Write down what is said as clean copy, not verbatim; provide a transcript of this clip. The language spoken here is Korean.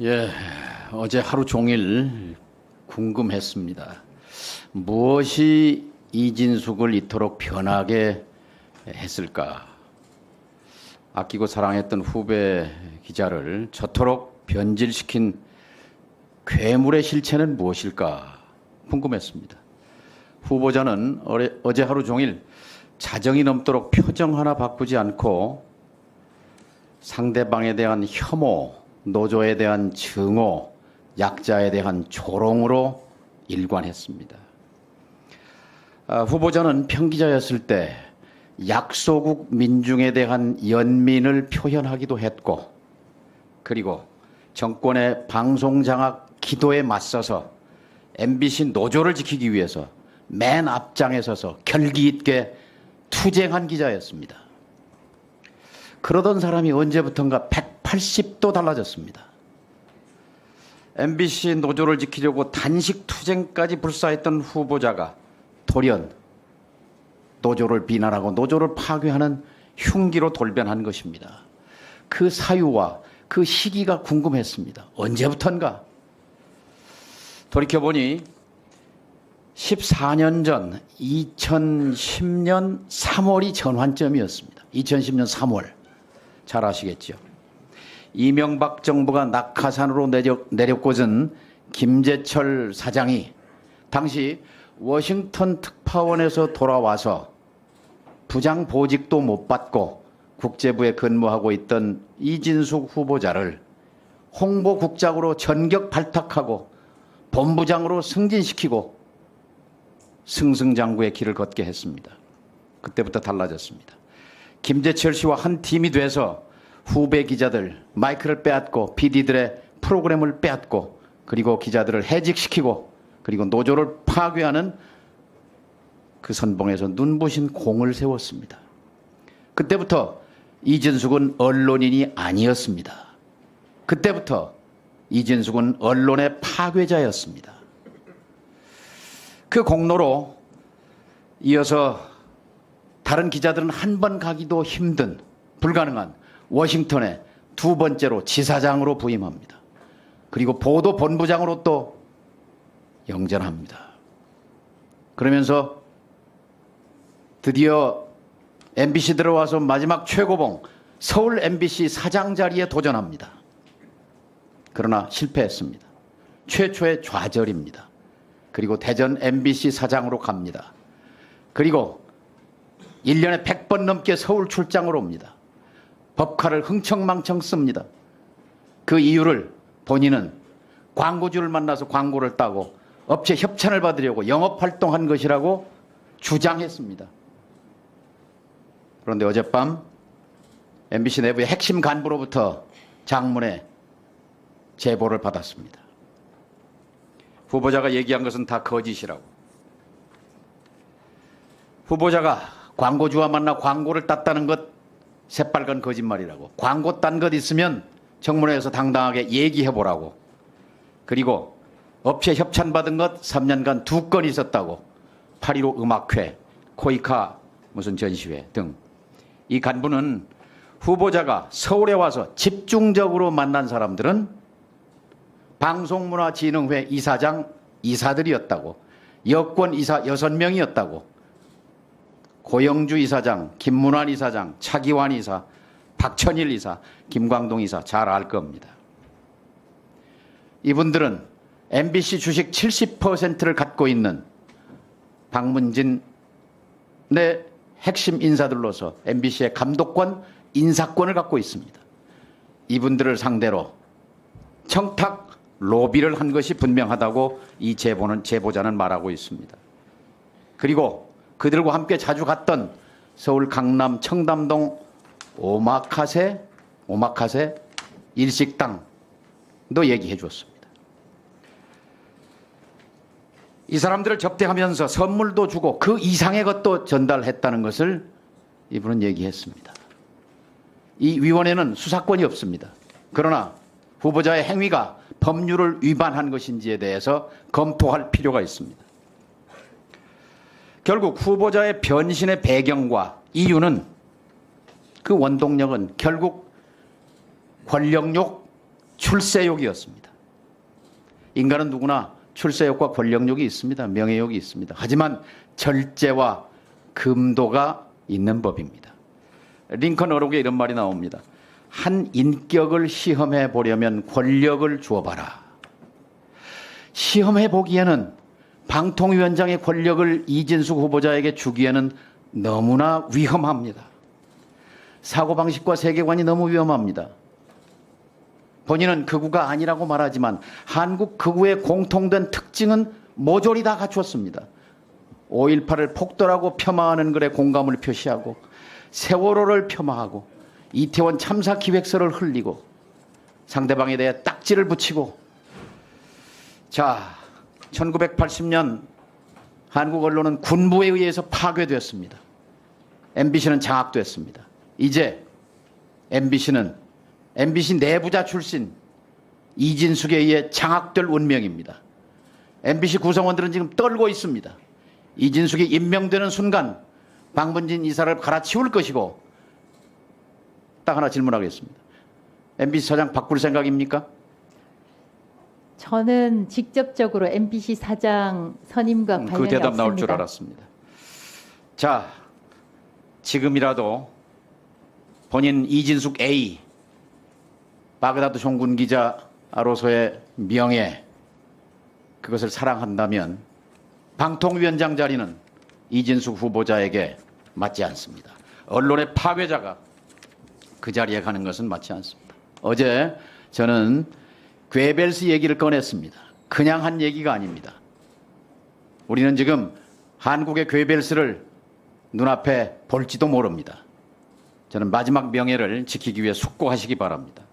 예, 어제 하루 종일 궁금했습니다. 무엇이 이진숙을 이토록 변하게 했을까? 아끼고 사랑했던 후배 기자를 저토록 변질시킨 괴물의 실체는 무엇일까? 궁금했습니다. 후보자는 어제 하루 종일 자정이 넘도록 표정 하나 바꾸지 않고 상대방에 대한 혐오, 노조에 대한 증오, 약자에 대한 조롱으로 일관했습니다. 후보자는 평기자였을 때 약소국 민중에 대한 연민을 표현하기도 했고, 그리고 정권의 방송장악 기도에 맞서서 MBC 노조를 지키기 위해서 맨 앞장에 서서 결기 있게 투쟁한 기자였습니다. 그러던 사람이 언제부턴가 180도 달라졌습니다. MBC 노조를 지키려고 단식 투쟁까지 불사했던 후보자가 돌연 노조를 비난하고 노조를 파괴하는 흉기로 돌변한 것입니다. 그 사유와 그 시기가 궁금했습니다. 언제부턴가? 돌이켜보니 14년 전 2010년 3월이 전환점이었습니다. 2010년 3월. 잘 아시겠죠? 이명박 정부가 낙하산으로 내려꽂은 김재철 사장이 당시 워싱턴 특파원에서 돌아와서 부장 보직도 못 받고 국제부에 근무하고 있던 이진숙 후보자를 홍보국장으로 전격 발탁하고 본부장으로 승진시키고 승승장구의 길을 걷게 했습니다. 그때부터 달라졌습니다. 김재철 씨와 한 팀이 돼서 후배 기자들 마이크를 빼앗고 PD들의 프로그램을 빼앗고 그리고 기자들을 해직시키고 그리고 노조를 파괴하는 그 선봉에서 눈부신 공을 세웠습니다. 그때부터 이진숙은 언론인이 아니었습니다. 그때부터 이진숙은 언론의 파괴자였습니다. 그 공로로 이어서 다른 기자들은 한 번 가기도 힘든 불가능한 워싱턴에 두 번째로 지사장으로 부임합니다. 그리고 보도본부장으로 또 영전합니다. 그러면서 드디어 MBC 들어와서 마지막 최고봉 서울 MBC 사장 자리에 도전합니다. 그러나 실패했습니다. 최초의 좌절입니다. 그리고 대전 MBC 사장으로 갑니다. 그리고 1년에 100번 넘게 서울 출장으로 옵니다. 법카를 흥청망청 씁니다. 그 이유를 본인은 광고주를 만나서 광고를 따고 업체 협찬을 받으려고 영업활동한 것이라고 주장했습니다. 그런데 어젯밤 MBC 내부의 핵심 간부로부터 장문의 제보를 받았습니다. 후보자가 얘기한 것은 다 거짓이라고. 후보자가 광고주와 만나 광고를 땄다는 것 새빨간 거짓말이라고. 광고 딴 것 있으면 청문회에서 당당하게 얘기해보라고. 그리고 업체 협찬받은 것 3년간 2건 있었다고. 8.15 음악회, 코이카 무슨 전시회 등. 이 간부는 후보자가 서울에 와서 집중적으로 만난 사람들은 방송문화진흥회 이사장 이사들이었다고. 여권 이사 6명이었다고. 고영주 이사장, 김문환 이사장, 차기환 이사, 박천일 이사, 김광동 이사 잘 알 겁니다. 이분들은 MBC 주식 70%를 갖고 있는 박문진의 핵심 인사들로서 MBC의 감독권, 인사권을 갖고 있습니다. 이분들을 상대로 청탁, 로비를 한 것이 분명하다고 이 제보자는 말하고 있습니다. 그리고 그들과 함께 자주 갔던 서울 강남 청담동 오마카세 일식당도 얘기해 주었습니다. 이 사람들을 접대하면서 선물도 주고 그 이상의 것도 전달했다는 것을 이분은 얘기했습니다. 이 위원회는 수사권이 없습니다. 그러나 후보자의 행위가 법률을 위반한 것인지에 대해서 검토할 필요가 있습니다. 결국 후보자의 변신의 배경과 이유는 그 원동력은 결국 권력욕, 출세욕이었습니다. 인간은 누구나 출세욕과 권력욕이 있습니다. 명예욕이 있습니다. 하지만 절제와 금도가 있는 법입니다. 링컨 어록에 이런 말이 나옵니다. 한 인격을 시험해 보려면 권력을 주어봐라. 시험해 보기에는 방통위원장의 권력을 이진숙 후보자에게 주기에는 너무나 위험합니다. 사고방식과 세계관이 너무 위험합니다. 본인은 극우가 아니라고 말하지만 한국 극우의 공통된 특징은 모조리 다 갖추었습니다. 5.18을 폭도라고 폄하하는 글에 공감을 표시하고 세월호를 폄하하고 이태원 참사 기획서를 흘리고 상대방에 대해 딱지를 붙이고 자, 1980년 한국 언론은 군부에 의해서 파괴됐습니다. MBC는 장악됐습니다. 이제 MBC는 MBC 내부자 출신 이진숙에 의해 장악될 운명입니다. MBC 구성원들은 지금 떨고 있습니다. 이진숙이 임명되는 순간 방문진 이사를 갈아치울 것이고 딱 하나 질문하겠습니다. MBC 사장 바꿀 생각입니까? 저는 직접적으로 MBC 사장 선임과 관련이 그 대답 없습니다. 나올 줄 알았습니다. 자, 지금이라도 본인 이진숙 A 바그다드 종군 기자로서의 명예 그것을 사랑한다면 방통위원장 자리는 이진숙 후보자에게 맞지 않습니다. 언론의 파괴자가 그 자리에 가는 것은 맞지 않습니다. 어제 저는 괴벨스 얘기를 꺼냈습니다. 그냥 한 얘기가 아닙니다. 우리는 지금 한국의 괴벨스를 눈앞에 볼지도 모릅니다. 저는 마지막 명예를 지키기 위해 숙고하시기 바랍니다.